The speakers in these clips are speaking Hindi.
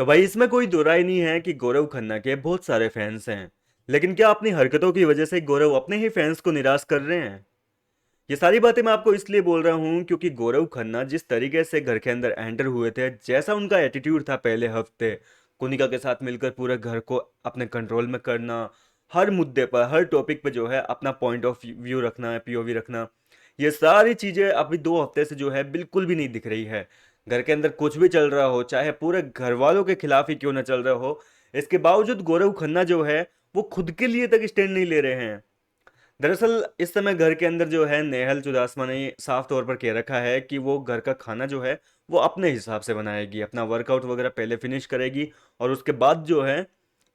तो भाई इसमें कोई दो राय नहीं है कि गौरव खन्ना के बहुत सारे फैंस हैं। लेकिन क्या अपनी हरकतों की वजह से गौरव अपने ही फैंस को निराश कर रहे हैं? ये सारी बातें मैं आपको इसलिए बोल रहा हूँ क्योंकि गौरव खन्ना जिस तरीके से घर के अंदर एंटर हुए थे, जैसा उनका एटीट्यूड था पहले हफ्ते, कुनिका के साथ मिलकर पूरे घर को अपने कंट्रोल में करना, हर मुद्दे पर हर टॉपिक पे जो है अपना पॉइंट ऑफ व्यू रखना है, पीओवी रखना, ये सारी चीजें अभी 2 हफ्ते से जो है बिल्कुल भी नहीं दिख रही है। घर के अंदर कुछ भी चल रहा हो, चाहे पूरे घर वालों के खिलाफ ही क्यों ना चल रहा हो, इसके बावजूद गौरव खन्ना जो है वो खुद के लिए तक स्टैंड नहीं ले रहे हैं। दरअसल इस समय घर के अंदर जो है नेहल चुदासमा ने साफ तौर पर कह रखा है कि वो घर का खाना जो है वो अपने हिसाब से बनाएगी, अपना वर्कआउट वगैरह पहले फिनिश करेगी और उसके बाद जो है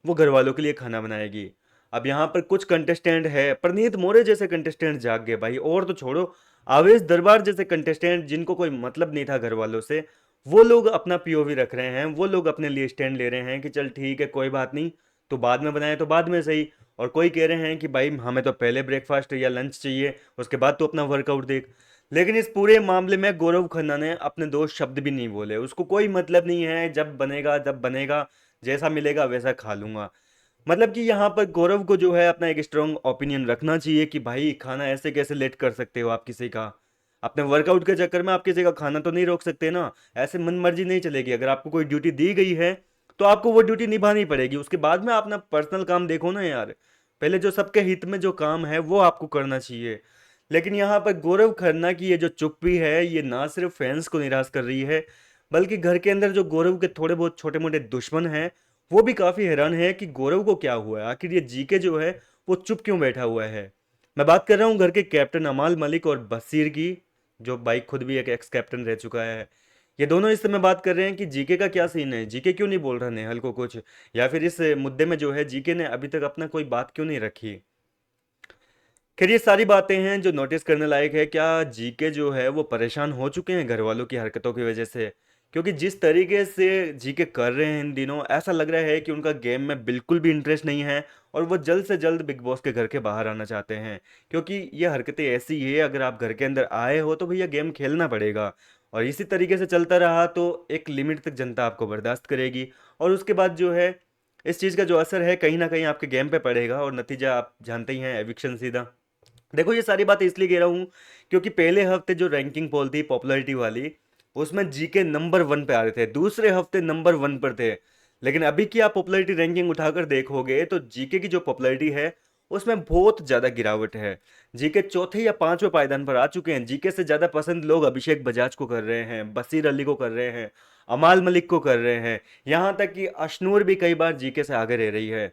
वो घर वालों के लिए खाना बनाएगी। अब यहाँ पर कुछ कंटेस्टेंट है, प्रनीत मोरे जैसे कंटेस्टेंट जाग गए भाई, और तो छोड़ो, आवेश दरबार जैसे कंटेस्टेंट जिनको कोई मतलब नहीं था घर वालों से, वो लोग अपना पीओवी रख रहे हैं, वो लोग अपने लिए स्टैंड ले रहे हैं कि चल ठीक है कोई बात नहीं, तो बाद में बनाए तो बाद में सही। और कोई कह रहे हैं कि भाई हमें तो पहले ब्रेकफास्ट या लंच चाहिए, उसके बाद तो अपना वर्कआउट देख। लेकिन इस पूरे मामले में गौरव खन्ना ने अपने दो शब्द भी नहीं बोले, उसको कोई मतलब नहीं है, जब बनेगा जब बनेगा, जैसा मिलेगा वैसा खा लूंगा। मतलब कि यहाँ पर गौरव को जो है अपना एक स्ट्रॉन्ग ओपिनियन रखना चाहिए कि भाई खाना ऐसे कैसे लेट कर सकते हो आप किसी का। अपने वर्कआउट के चक्कर में आप किसी का खाना तो नहीं रोक सकते ना। ऐसे मन मर्जी नहीं चलेगी, अगर आपको कोई ड्यूटी दी गई है तो आपको वो ड्यूटी निभानी पड़ेगी, उसके बाद में अपना पर्सनल काम देखो ना यार। पहले जो सबके हित में जो काम है वो आपको करना चाहिए। लेकिन यहाँ पर गौरव खन्ना की ये जो चुप्पी है, ये ना सिर्फ फैंस को निराश कर रही है, बल्कि घर के अंदर जो गौरव के थोड़े बहुत छोटे मोटे दुश्मन हैं वो भी काफी हैरान है कि गौरव को क्या हुआ है, आखिर ये जीके जो है वो चुप क्यों बैठा हुआ है। मैं बात कर रहा हूँ घर के कैप्टन अमाल मलिक और बसीर की, जो भाई खुद भी एक एक्स कैप्टन रह चुका है। ये दोनों इस समय बात कर रहे हैं कि जीके का क्या सीन है, जीके क्यों नहीं बोल रहा नेहल को कुछ, या फिर इस मुद्दे में जो है जीके ने अभी तक अपना कोई बात क्यों नहीं रखी। खैर ये सारी बातें हैं जो नोटिस करने लायक है। क्या जीके जो है वो परेशान हो चुके हैं घर वालों की हरकतों की वजह से? क्योंकि जिस तरीके से जीके कर रहे हैं इन दिनों, ऐसा लग रहा है कि उनका गेम में बिल्कुल भी इंटरेस्ट नहीं है और वो जल्द से जल्द बिग बॉस के घर के बाहर आना चाहते हैं। क्योंकि ये हरकतें ऐसी है, अगर आप घर के अंदर आए हो तो भैया गेम खेलना पड़ेगा, और इसी तरीके से चलता रहा तो एक लिमिट तक जनता आपको बर्दाश्त करेगी, और उसके बाद जो है इस चीज़ का जो असर है कहीं ना कहीं आपके गेम पे पड़ेगा, और नतीजा आप जानते ही हैं, एविक्शन सीधा। देखो ये सारी बातें इसलिए कह रहा हूँ क्योंकि पहले हफ्ते जो रैंकिंग पोल थी पॉपुलैरिटी वाली, उसमें जीके नंबर 1 पे आ रहे थे, दूसरे हफ्ते नंबर 1 पर थे। लेकिन अभी की आप पॉपुलैरिटी रैंकिंग उठाकर देखोगे तो जीके की जो पॉपुलैरिटी है उसमें बहुत ज्यादा गिरावट है। जीके चौथे या पांचवें पायदान पर आ चुके हैं। जीके से ज्यादा पसंद लोग अभिषेक बजाज को कर रहे हैं, बसीर अली को कर रहे हैं, अमाल मलिक को कर रहे हैं, यहां तक कि अशनूर भी कई बार जीके से आगे रह रही है।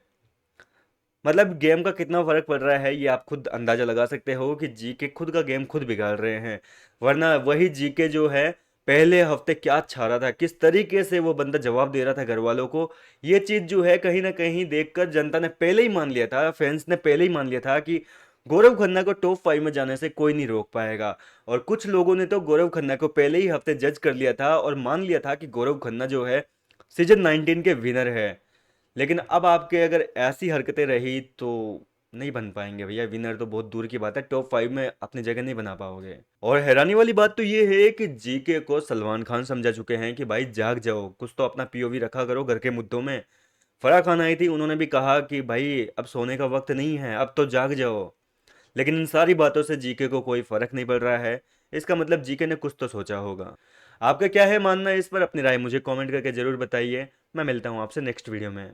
मतलब गेम का कितना फर्क पड़ रहा है ये आप खुद अंदाजा लगा सकते हो कि जीके खुद का गेम खुद बिगाड़ रहे हैं। वरना वही जीके जो है पहले हफ्ते क्या छा रहा था, किस तरीके से वो बंदा जवाब दे रहा था घर वालों को, ये चीज जो है कहीं ना कहीं देखकर जनता ने पहले ही मान लिया था, फैंस ने पहले ही मान लिया था कि गौरव खन्ना को टॉप 5 में जाने से कोई नहीं रोक पाएगा। और कुछ लोगों ने तो गौरव खन्ना को पहले ही हफ्ते जज कर लिया था और मान लिया था कि गौरव खन्ना जो है सीजन 19 के विनर है। लेकिन अब आपके अगर ऐसी हरकतें रही तो नहीं बन पाएंगे भैया, विनर तो बहुत दूर की बात है, टॉप 5 में अपनी जगह नहीं बना पाओगे। और हैरानी वाली बात तो ये है कि जीके को सलमान खान समझा चुके हैं कि भाई जाग जाओ, कुछ तो अपना पीओवी रखा करो घर के मुद्दों में। फराह खान आई थी, उन्होंने भी कहा कि भाई अब सोने का वक्त नहीं है, अब तो जाग जाओ। लेकिन इन सारी बातों से जीके को कोई फर्क नहीं पड़ रहा है। इसका मतलब जीके ने कुछ तो सोचा होगा। आपका क्या है मानना है इस पर? अपनी राय मुझे कमेंट करके जरूर बताइए। मैं मिलता हूँ आपसे नेक्स्ट वीडियो में।